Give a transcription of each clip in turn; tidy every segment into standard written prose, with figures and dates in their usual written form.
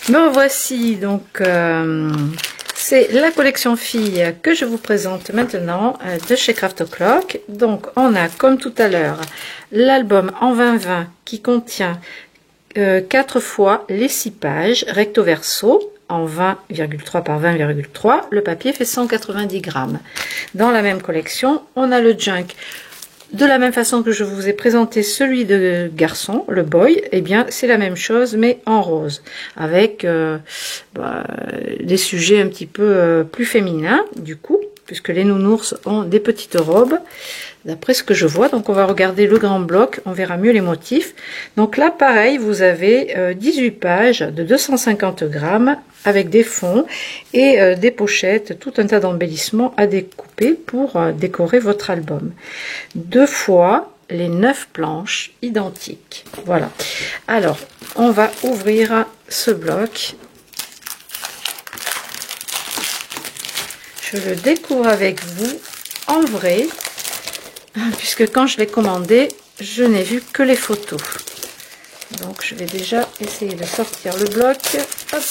Me voici donc, c'est la collection filles que je vous présente maintenant de chez Craft O'Clock. Donc on a comme tout à l'heure l'album en 20-20 qui contient 4 fois les 6 pages recto verso en 20,3 par 20,3. Le papier fait 190 grammes. Dans la même collection, on a le junk. De la même façon que je vous ai présenté celui de garçon, le boy, eh bien c'est la même chose mais en rose, avec des sujets un petit peu plus féminins du coup, puisque les nounours ont des petites robes, d'après ce que je vois. Donc on va regarder le grand bloc, on verra mieux les motifs. Donc là pareil, vous avez 18 pages de 250 grammes avec des fonds et des pochettes, tout un tas d'embellissements à découper pour décorer votre album. 2 fois les 9 planches identiques. Voilà. Alors, on va ouvrir ce bloc. Je le découvre avec vous en vrai, puisque quand je l'ai commandé, je n'ai vu que les photos. Donc, je vais déjà essayer de sortir le bloc. Hop,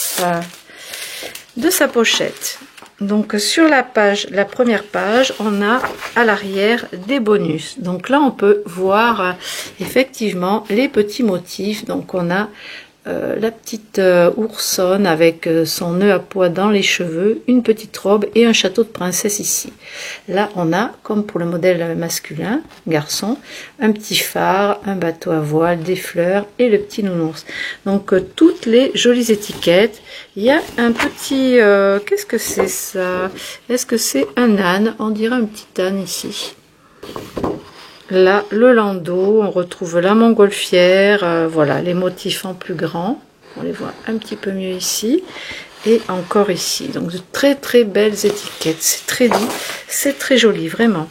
de sa pochette. Donc sur la page, la première page, on a à l'arrière des bonus. Donc là on peut voir effectivement les petits motifs. Donc on a la petite oursonne avec son nœud à pois dans les cheveux, une petite robe et un château de princesse ici. Là on a, comme pour le modèle masculin, garçon, un petit phare, un bateau à voile, des fleurs et le petit nounours. Donc toutes les jolies étiquettes. Il y a un petit... qu'est-ce que c'est ça? Est-ce que c'est un âne? On dirait un petit âne ici. Là, le landau, on retrouve la montgolfière, voilà, les motifs en plus grand, on les voit un petit peu mieux ici, et encore ici. Donc de très très belles étiquettes, c'est très doux, c'est très joli, vraiment.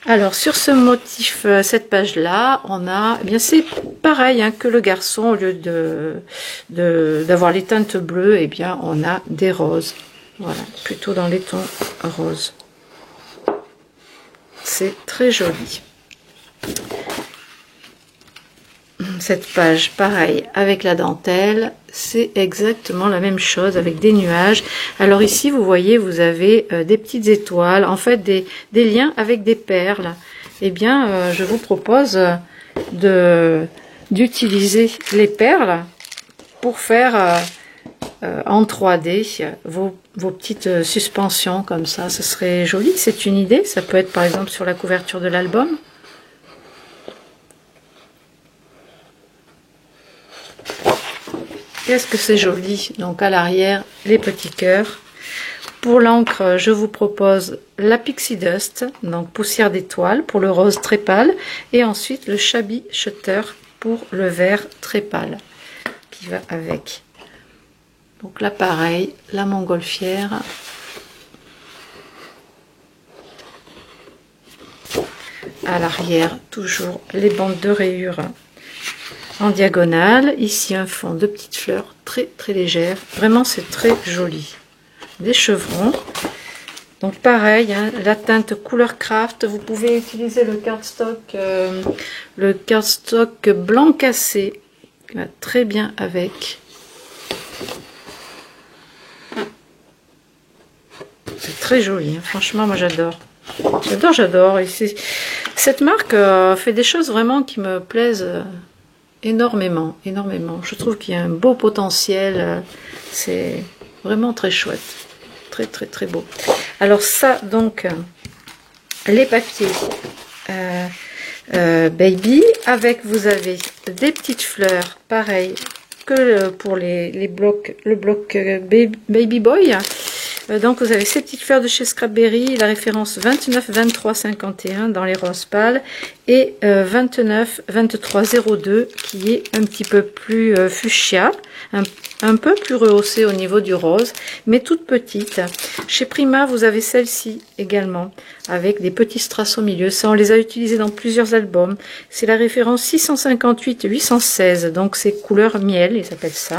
Alors sur ce motif, cette page-là, on a, eh bien c'est pareil hein, que le garçon, au lieu d'avoir les teintes bleues, eh bien on a des roses, voilà, plutôt dans les tons roses. C'est très joli. Cette page, pareil, avec la dentelle, c'est exactement la même chose avec des nuages. Alors ici, vous voyez, vous avez des petites étoiles, en fait des liens avec des perles. Eh bien, je vous propose d'utiliser les perles pour faire en 3D vos petites suspensions comme ça. Ce serait joli, c'est une idée. Ça peut être par exemple sur la couverture de l'album. Qu'est-ce que c'est joli. Donc à l'arrière, les petits cœurs. Pour l'encre, je vous propose la Pixie Dust, donc poussière d'étoile pour le rose très pâle. Et ensuite le Shabby Shutter pour le vert très pâle qui va avec. Donc là pareil, la montgolfière. À l'arrière, toujours les bandes de rayures en diagonale. Ici un fond de petites fleurs très très légères, vraiment c'est très joli. Des chevrons, donc pareil hein, la teinte couleur craft. Vous pouvez utiliser le cardstock blanc cassé qui va très bien avec. C'est très joli hein. Franchement moi j'adore, j'adore. Cette marque fait des choses vraiment qui me plaisent énormément. Je trouve qu'il y a un beau potentiel, c'est vraiment très chouette, très beau. Alors ça donc les papiers baby, avec vous avez des petites fleurs pareil que pour le bloc baby boy. Donc vous avez ces petites fleurs de chez Scrapberry, la référence 29 23 51 dans les roses pâles et 29 23 02 qui est un petit peu plus fuchsia, un peu plus rehaussée au niveau du rose, mais toute petite. Chez Prima vous avez celle-ci également avec des petits strass au milieu. Ça on les a utilisés dans plusieurs albums. C'est la référence 658 816, donc c'est couleur miel, ils appellent ça.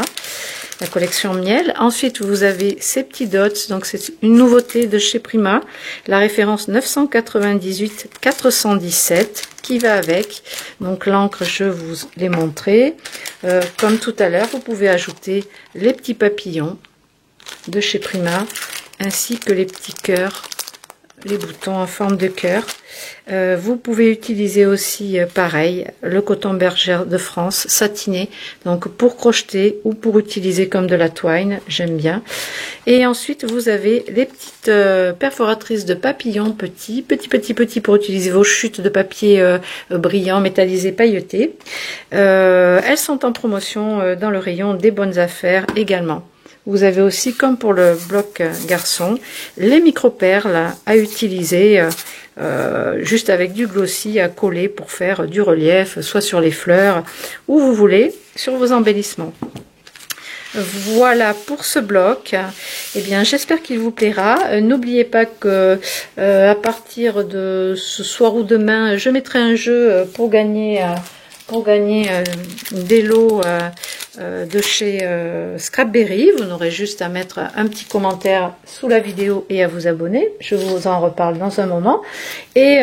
La collection miel. Ensuite vous avez ces petits dots, donc c'est une nouveauté de chez Prima, la référence 998 417 qui va avec. Donc l'encre je vous l'ai montré, Comme tout à l'heure, vous pouvez ajouter les petits papillons de chez Prima, ainsi que les petits cœurs, les boutons en forme de cœur. Vous pouvez utiliser aussi pareil le coton bergère de France satiné, donc pour crocheter ou pour utiliser comme de la twine, j'aime bien. Et ensuite vous avez les petites perforatrices de papillons petits pour utiliser vos chutes de papier brillant, métallisé, pailleté. Elles sont en promotion dans le rayon des bonnes affaires également. Vous avez aussi, comme pour le bloc garçon, les micro-perles à utiliser juste avec du glossy à coller pour faire du relief, soit sur les fleurs, où vous voulez, sur vos embellissements. Voilà pour ce bloc. Eh bien, j'espère qu'il vous plaira. N'oubliez pas que à partir de ce soir ou demain, je mettrai un jeu pour gagner des lots de chez Scrapberry. Vous n'aurez juste à mettre un petit commentaire sous la vidéo et à vous abonner. Je vous en reparle dans un moment. Et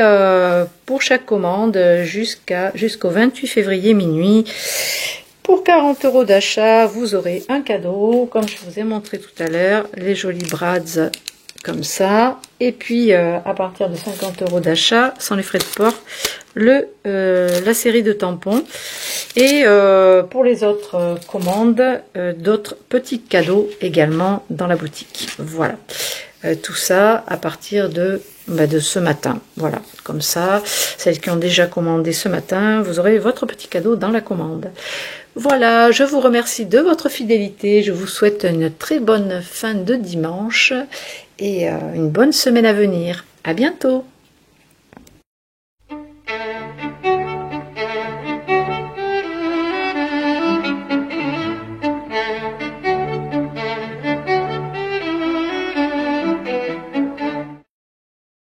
pour chaque commande jusqu'au 28 février minuit, pour 40 € d'achat, vous aurez un cadeau, comme je vous ai montré tout à l'heure, les jolis brads comme ça. Et puis à partir de 50 € d'achat, sans les frais de port, la série de tampons. Et pour les autres commandes, d'autres petits cadeaux également dans la boutique. Voilà. Tout ça à partir de ce matin. Voilà, comme ça, celles qui ont déjà commandé ce matin, vous aurez votre petit cadeau dans la commande. Voilà, je vous remercie de votre fidélité. Je vous souhaite une très bonne fin de dimanche et une bonne semaine à venir. À bientôt!